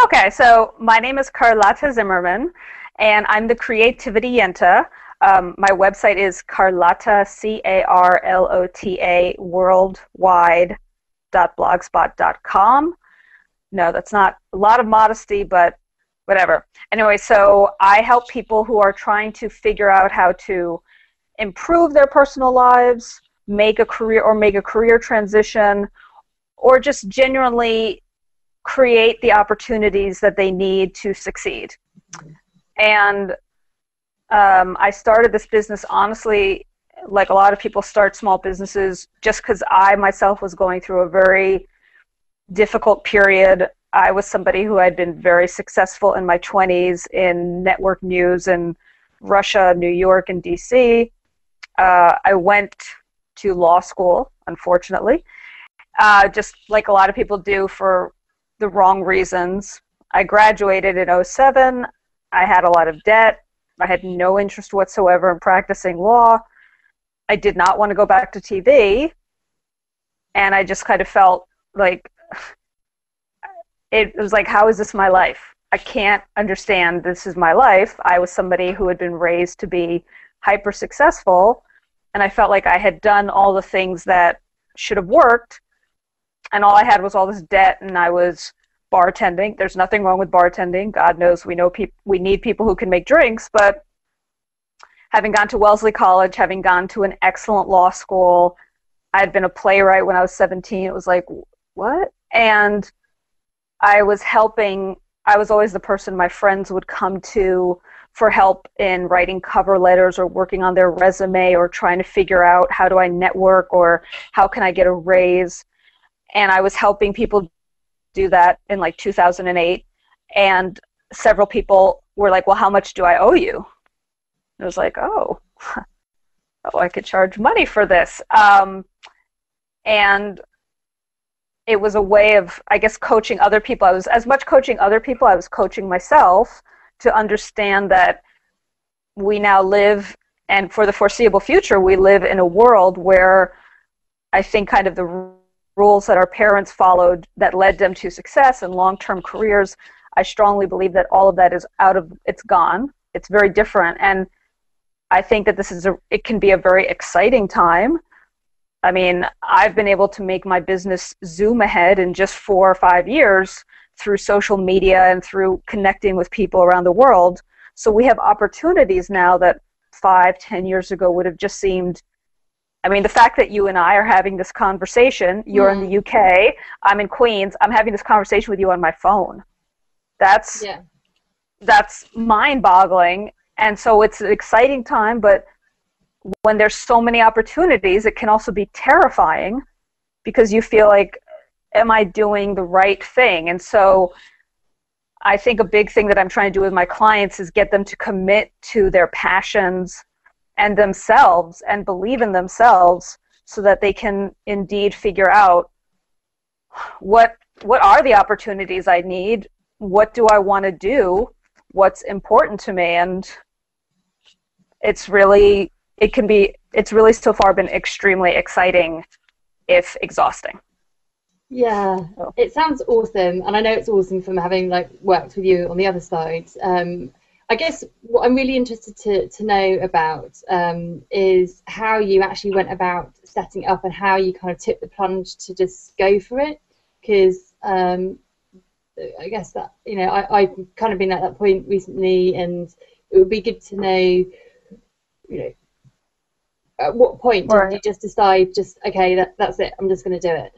Okay, so my name is Carlota Zimmerman, and I'm the Creativity Yenta. My website is Carlota, Carlota, worldwide.blogspot.com. No, that's not a lot of modesty, but whatever. Anyway, so I help people who are trying to figure out how to improve their personal lives, make a career transition, or just genuinely create the opportunities that they need to succeed. And I started this business, honestly, like a lot of people start small businesses, just because I myself was going through a very difficult period. I was somebody who had been very successful in my 20s in network news in Russia, New York, and DC. I went to law school, unfortunately, just like a lot of people do for the wrong reasons. I graduated in '07. I had a lot of debt. I had no interest whatsoever in practicing law. I did not want to go back to TV. And I just kind of felt like, it was like, how is this my life? I can't understand this is my life. I was somebody who had been raised to be hyper successful, and I felt like I had done all the things that should have worked, and all I had was all this debt, and I was bartending. There's nothing wrong with bartending. God knows we need people who can make drinks, but having gone to Wellesley College, having gone to an excellent law school, I had been a playwright when I was 17. It was like, what? And I was always the person my friends would come to for help in writing cover letters or working on their resume or trying to figure out how do I network or how can I get a raise. And I was helping people do that in like 2008. And several people were like, well, how much do I owe you? And I was like, oh, I could charge money for this. And it was a way of, I guess, coaching other people. I was as much coaching other people, I was coaching myself to understand that we now live, and for the foreseeable future, we live in a world where I think kind of the rules that our parents followed that led them to success and long-term careers, I strongly believe that all of that is it's gone. It's very different. And I think that it can be a very exciting time. I mean, I've been able to make my business zoom ahead in just 4 or 5 years through social media and through connecting with people around the world. So we have opportunities now that 5, 10 years ago would have just seemed, I mean, the fact that you and I are having this conversation, you're in the UK, I'm in Queens, I'm having this conversation with you on my phone. That's mind-boggling. And so it's an exciting time, but when there's so many opportunities, it can also be terrifying because you feel like, am I doing the right thing? And so I think a big thing that I'm trying to do with my clients is get them to commit to their passions and themselves and believe in themselves so that they can indeed figure out what are the opportunities I need, what do I want to do, what's important to me. And it's really so far been extremely exciting, if exhausting. Yeah, it sounds awesome, and I know it's awesome from having worked with you on the other side. I guess what I'm really interested to know about is how you actually went about setting it up and how you kind of took the plunge to just go for it. Because I guess that, I've kind of been at that point recently, and it would be good to know, at what point did you just decide, okay, that's it, I'm just going to do it?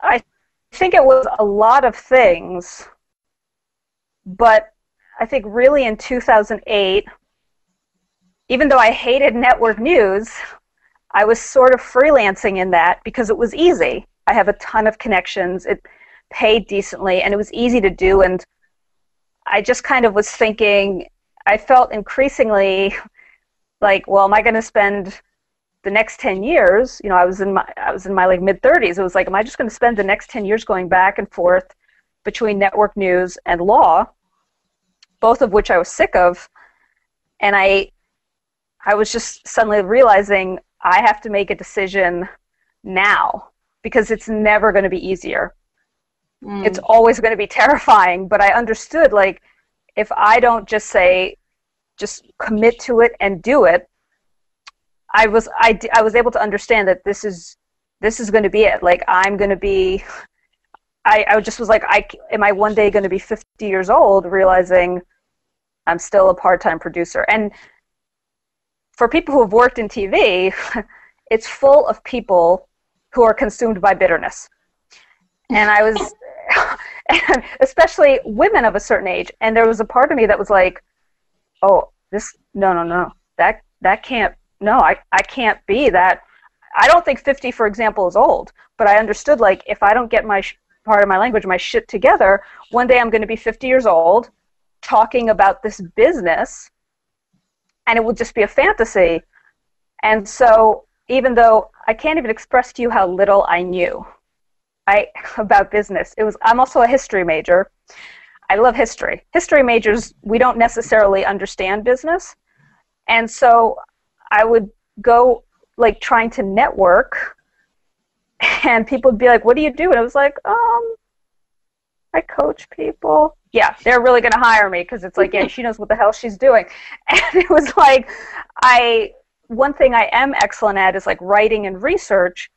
I think it was a lot of things, but I think really in 2008, even though I hated network news, I was sort of freelancing in that because it was easy. I have a ton of connections, it paid decently, and it was easy to do, and I just kind of was thinking, I felt increasingly like, well, am I going to spend the next 10 years, I was in my like mid-30s, it was like, am I just going to spend the next 10 years going back and forth between network news and law, both of which I was sick of? And I was just suddenly realizing I have to make a decision now because it's never going to be easier. It's always going to be terrifying, but I understood, like, if I don't just commit to it and do it, I was able to understand that this is going to be it. Like, I'm going to be, I just was like, am I one day going to be 50 years old realizing I'm still a part-time producer? And for people who have worked in TV, it's full of people who are consumed by bitterness. And I was, and especially women of a certain age. And there was a part of me that was like, oh, no, that can't, no, I can't be that. I don't think 50, for example, is old, but I understood, like, if I don't get my part of my language, my shit together, one day I'm going to be 50 years old talking about this business, and it will just be a fantasy. And so even though I can't even express to you how little I knew about business, I'm also a history major. I love history. History majors, we don't necessarily understand business. And so I would go, like, trying to network, and people would be like, what do you do? And I was like, I coach people. Yeah, they're really going to hire me, because it's like, yeah, she knows what the hell she's doing. And it was like, one thing I am excellent at is, like, writing and research.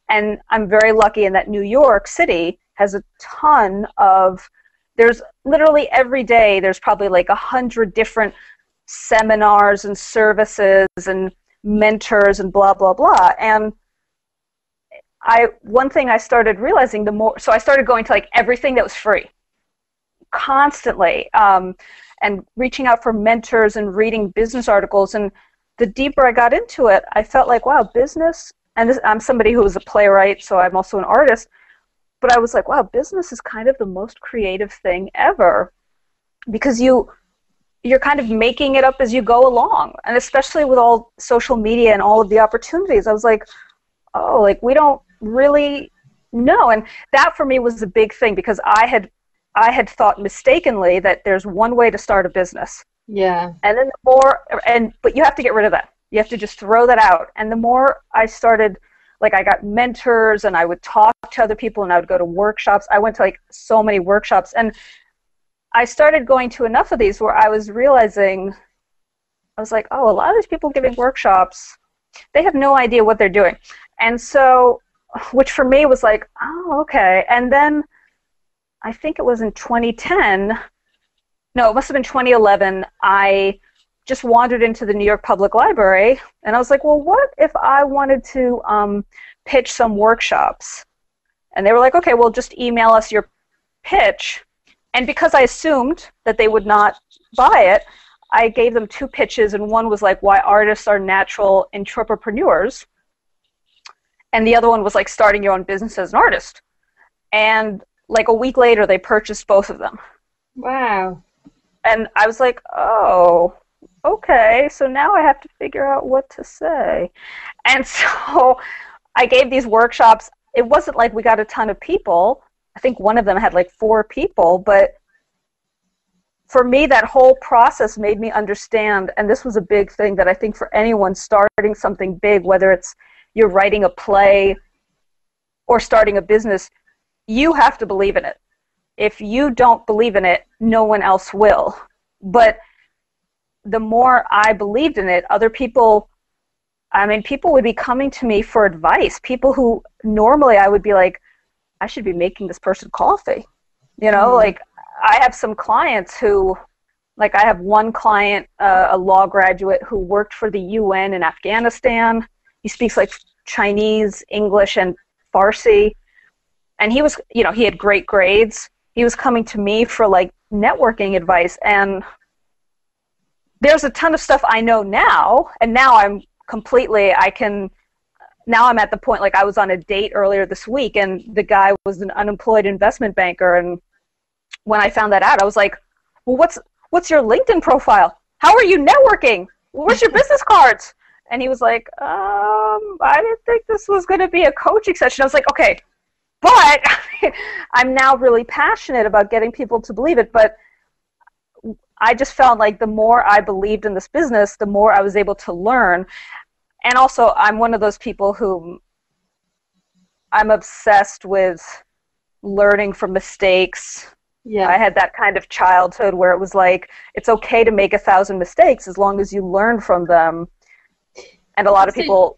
And I'm very lucky in that New York City has a ton of, there's literally every day, there's probably like 100 different seminars and services and mentors and blah, blah, blah. And one thing I started realizing so I started going to, like, everything that was free constantly, and reaching out for mentors and reading business articles. And the deeper I got into it, I felt like, wow, business, and I'm somebody who was a playwright, so I'm also an artist, but I was like, wow, business is kind of the most creative thing ever, because you're kind of making it up as you go along. And especially with all social media and all of the opportunities, I was like, oh, like, we don't really know. And that for me was a big thing, because I had thought mistakenly that there's one way to start a business. Yeah. And then but you have to get rid of that. You have to just throw that out. And the more I started, like, I got mentors, and I would talk to other people, and I would go to workshops. I went to, like, so many workshops, and I started going to enough of these where I was realizing, I was like, oh, a lot of these people giving workshops, they have no idea what they're doing. And so, which for me was like, oh, okay. And then I think it was in 2010, no, it must have been 2011, I just wandered into the New York Public Library, and I was like, well, what if I wanted to pitch some workshops? And they were like, okay, well, just email us your pitch. And because I assumed that they would not buy it, I gave them 2 pitches, and one was like, why artists are natural entrepreneurs, and the other one was like, starting your own business as an artist. And like a week later, they purchased both of them. Wow. And I was like, oh, okay, so now I have to figure out what to say. And so I gave these workshops. It wasn't like we got a ton of people. I think one of them had like 4 people, but for me, that whole process made me understand, and this was a big thing that I think for anyone starting something big, whether it's you're writing a play or starting a business, you have to believe in it. If you don't believe in it, no one else will. But the more I believed in it, other people, I mean, people would be coming to me for advice. People who normally I would be like, I should be making this person coffee. You know, like I have some clients who, like I have one client, a law graduate who worked for the UN in Afghanistan. He speaks like Chinese, English, and Farsi. And he was, you know, he had great grades. He was coming to me for like networking advice. And there's a ton of stuff I know now. And now I'm completely, now I'm at the point, like I was on a date earlier this week and the guy was an unemployed investment banker. And when I found that out, I was like, well, what's your LinkedIn profile? How are you networking? Where's your business cards? And he was like, I didn't think this was going to be a coaching session. I was like, okay, but I'm now really passionate about getting people to believe it. But I just felt like the more I believed in this business, the more I was able to learn. And also, I'm one of those people who I'm obsessed with learning from mistakes. Yeah. I had that kind of childhood where it was like, it's okay to make 1,000 mistakes as long as you learn from them. And a lot of people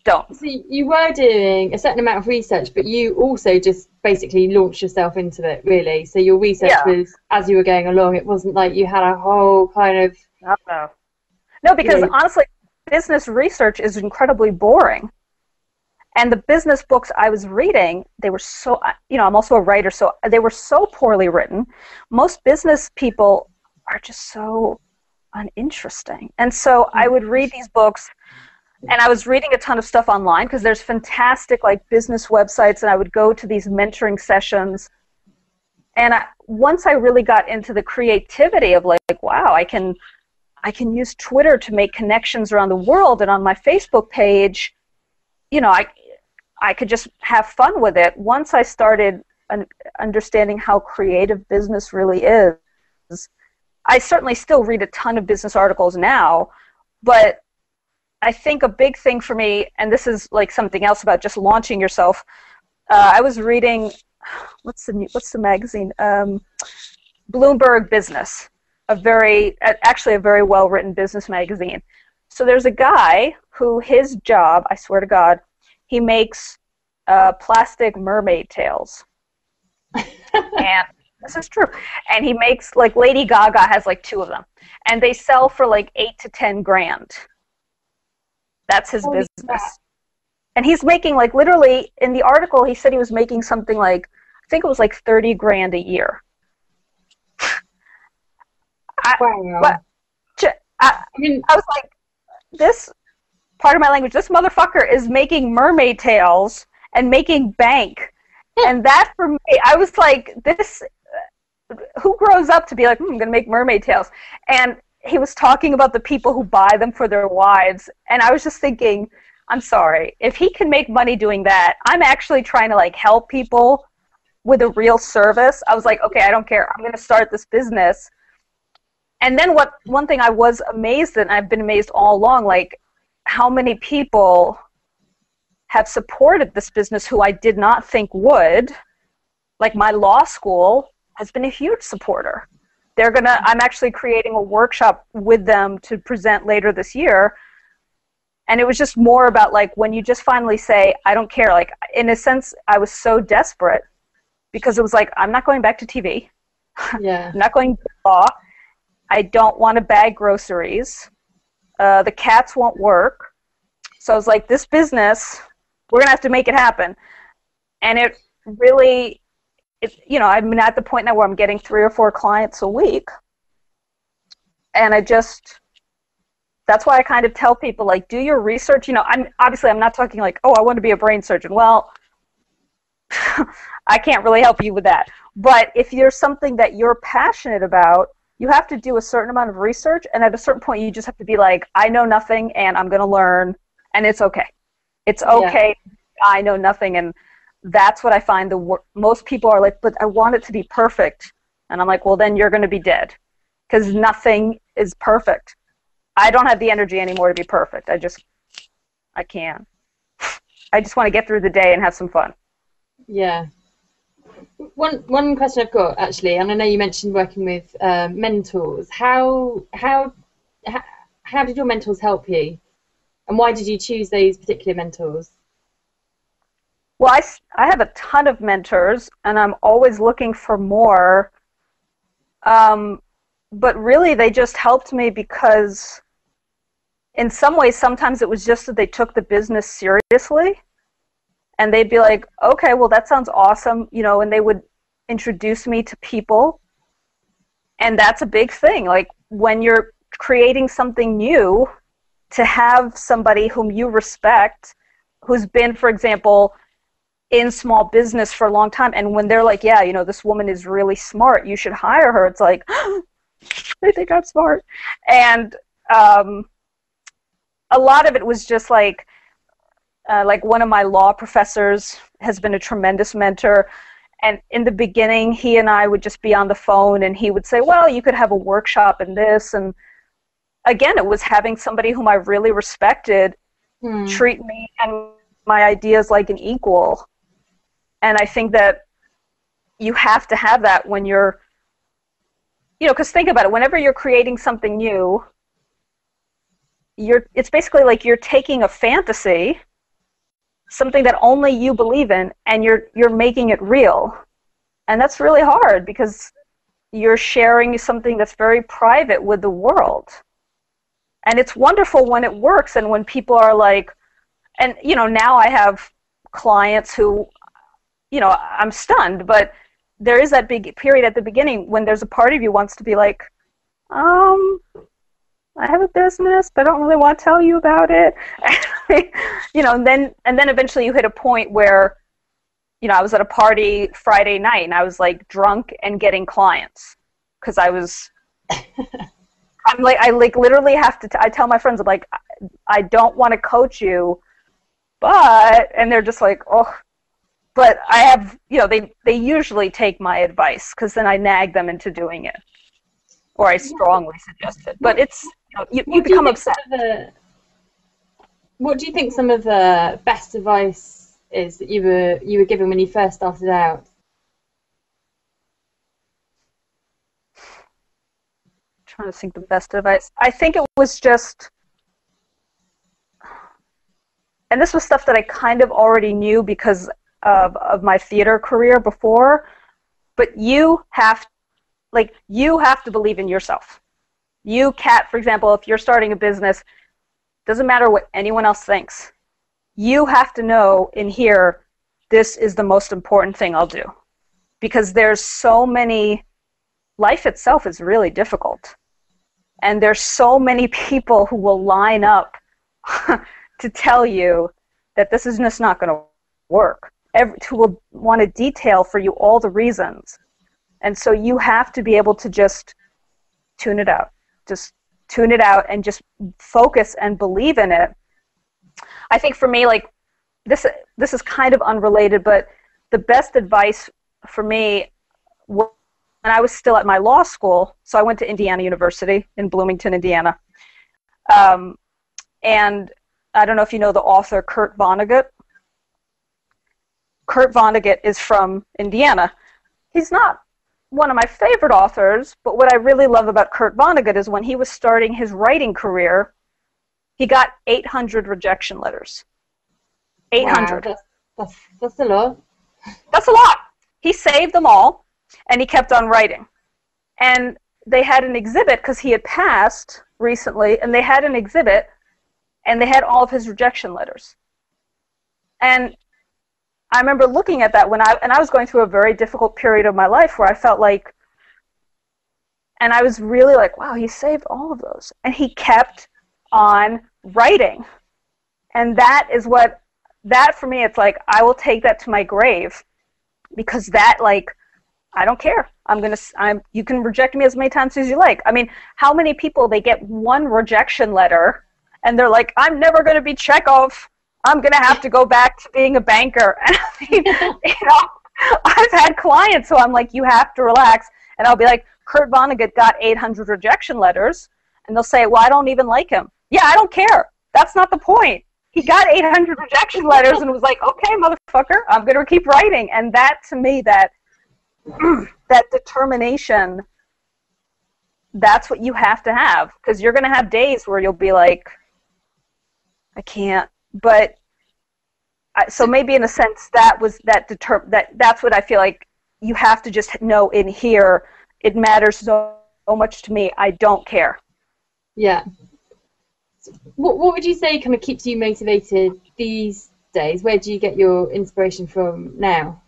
don't. So you were doing a certain amount of research, but you also just basically launched yourself into it, really. So your research was as you were going along. It wasn't like you had a whole kind of... No, because honestly, business research is incredibly boring. And the business books I was reading, they were so, I'm also a writer, so they were so poorly written. Most business people are just so uninteresting. And so I would read these books, and I was reading a ton of stuff online because there's fantastic like business websites, and I would go to these mentoring sessions. And once I really got into the creativity of like, wow, I can use Twitter to make connections around the world, and on my Facebook page, I could just have fun with it. Once I started understanding how creative business really is, I certainly still read a ton of business articles now, but I think a big thing for me, and this is like something else about just launching yourself, I was reading, what's the magazine? Bloomberg Business, actually a very well-written business magazine. So there's a guy who his job, I swear to God, he makes plastic mermaid tails. And this is true. And he makes, like, Lady Gaga has like 2 of them. And they sell for like 8 to 10 grand. That's his business. And he's making, like, literally, in the article, he said he was making something like, I think it was like 30 grand a year. I was like, this, part of my language, this motherfucker is making mermaid tails and making bank. And that, for me, I was like, this, who grows up to be like, I'm going to make mermaid tails? And he was talking about the people who buy them for their wives. And I was just thinking, I'm sorry, if he can make money doing that, I'm actually trying to like help people with a real service. I was like, okay, I don't care. I'm going to start this business. And then one thing I was amazed at, and I've been amazed all along, like how many people have supported this business who I did not think would. Like my law school has been a huge supporter. I'm actually creating a workshop with them to present later this year. And it was just more about like when you just finally say, I don't care. Like in a sense, I was so desperate because it was like, I'm not going back to TV. Yeah. I'm not going to law. I don't want to bag groceries. The cats won't work. So I was like, this business, we're going to have to make it happen. And it really, I'm at the point now where I'm getting 3 or 4 clients a week. And that's why I kind of tell people, like, do your research. I'm not talking like, oh, I want to be a brain surgeon. Well, I can't really help you with that. But if there's something that you're passionate about, you have to do a certain amount of research, and at a certain point, you just have to be like, I know nothing, and I'm going to learn, and it's okay. It's okay. Yeah. I know nothing, and that's what I find most people are like, but I want it to be perfect. And I'm like, well, then you're going to be dead, because nothing is perfect. I don't have the energy anymore to be perfect. I can't. I just want to get through the day and have some fun. Yeah. One question I've got, actually, and I know you mentioned working with mentors. How did your mentors help you, and why did you choose those particular mentors? Well, I have a ton of mentors, and I'm always looking for more. But really, they just helped me because, in some ways, sometimes it was just that they took the business seriously. And they'd be like, okay, well, that sounds awesome, and they would introduce me to people. And that's a big thing. Like, when you're creating something new, to have somebody whom you respect, who's been, for example, in small business for a long time, and when they're like, yeah, this woman is really smart, you should hire her, it's like, they think I'm smart. And a lot of it was just like one of my law professors has been a tremendous mentor. And in the beginning, he and I would just be on the phone, and he would say, well, you could have a workshop in this. And again, it was having somebody whom I really respected treat me and my ideas like an equal. And I think that you have to have that when you're, because think about it, whenever you're creating something new, it's basically like you're taking a fantasy, something that only you believe in, and you're making it real. And that's really hard because you're sharing something that's very private with the world. And it's wonderful when it works and when people are like, and now I have clients who, I'm stunned, but there is that big period at the beginning when there's a part of you wants to be like, I have a business, but I don't really want to tell you about it. And then eventually you hit a point where, I was at a party Friday night and I was like drunk and getting clients because I literally have to, I tell my friends, I'm like, I don't want to coach you, and they're just like, oh, but I have, they usually take my advice because then I nag them into doing it, or I strongly suggest it. But it's, you become obsessed. What do you think some of the best advice is that you were given when you first started out? I'm trying to think the best advice. I think it was just, and this was stuff that I kind of already knew because of my theater career before, but you have to believe in yourself. You, Kat, for example, if you're starting a business, doesn't matter what anyone else thinks. You have to know in here, this is the most important thing I'll do. Because there's so many, life itself is really difficult. And there's so many people who will line up to tell you that this is just not going to work. Who will want to detail for you all the reasons. And so you have to be able to just tune it out. Just tune it out and just focus and believe in it. I think for me, like, this is kind of unrelated, but the best advice for me, when I was still at my law school, so I went to Indiana University in Bloomington, Indiana. And I don't know if you know the author Kurt Vonnegut. Kurt Vonnegut is from Indiana. He's not one of my favorite authors, but what I really love about Kurt Vonnegut is when he was starting his writing career, he got 800 rejection letters. 800. Wow, that's a lot. That's a lot. He saved them all, and he kept on writing. And they had an exhibit, because he had passed recently, and they had an exhibit, and they had all of his rejection letters. And I remember looking at that I was going through a very difficult period of my life where I felt like, and I was really like, wow, he saved all of those. And he kept on writing. And that for me, it's like, I will take that to my grave, because that, like, I don't care. You can reject me as many times as you like. I mean, how many people, they get one rejection letter and they're like, I'm never going to be Chekhov. I'm going to have to go back to being a banker. And I mean, I've had clients who I'm like, you have to relax. And I'll be like, Kurt Vonnegut got 800 rejection letters. And they'll say, well, I don't even like him. Yeah, I don't care. That's not the point. He got 800 rejection letters and was like, okay, motherfucker, I'm going to keep writing. And that, to me, that determination, that's what you have to have. Because you're going to have days where you'll be like, I can't. But so maybe in a sense that's what I feel like you have to just know in here. It matters so much to me. I don't care. Yeah. What would you say kind of keeps you motivated these days? Where do you get your inspiration from now?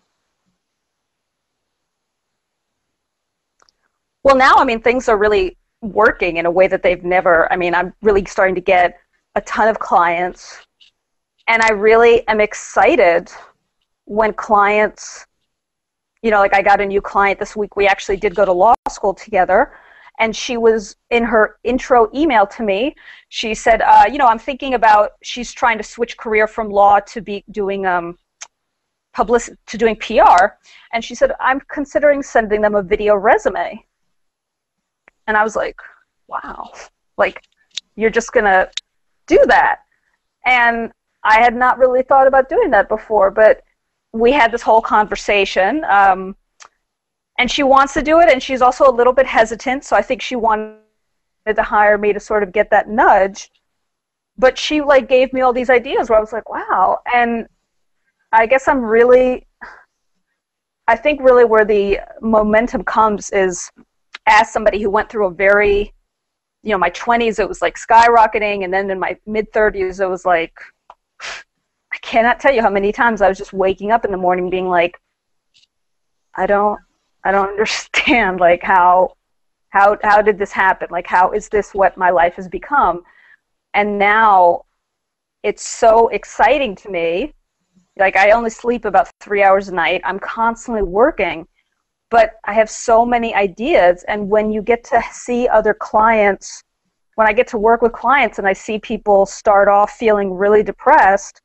Well, now, I mean, things are really working in a way that they've never. I mean, I'm really starting to get a ton of clients. And I really am excited when clients, like I got a new client this week. We actually did go to law school together. And she was, in her intro email to me, she said, I'm thinking about, she's trying to switch career from law to be doing publicity, to doing PR. And she said, I'm considering sending them a video resume. And I was like, wow, like, you're just going to do that. And I had not really thought about doing that before, but we had this whole conversation. and she wants to do it, and she's also a little bit hesitant, so I think she wanted to hire me to sort of get that nudge. But she like gave me all these ideas where I was like, wow. And I guess I think really where the momentum comes is as somebody who went through a very, my 20s, it was like skyrocketing, and then in my mid-30s, it was like, I cannot tell you how many times I was just waking up in the morning being like, I don't understand, like, how did this happen? Like, how is this what my life has become? And now it's so exciting to me. Like, I only sleep about 3 hours a night. I'm constantly working, but I have so many ideas. And when you get to see other clients, when I get to work with clients and I see people start off feeling really depressed,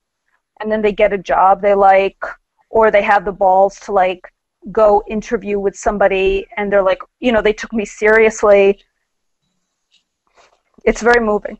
and then they get a job they like, or they have the balls to like go interview with somebody and they're like, they took me seriously. It's very moving.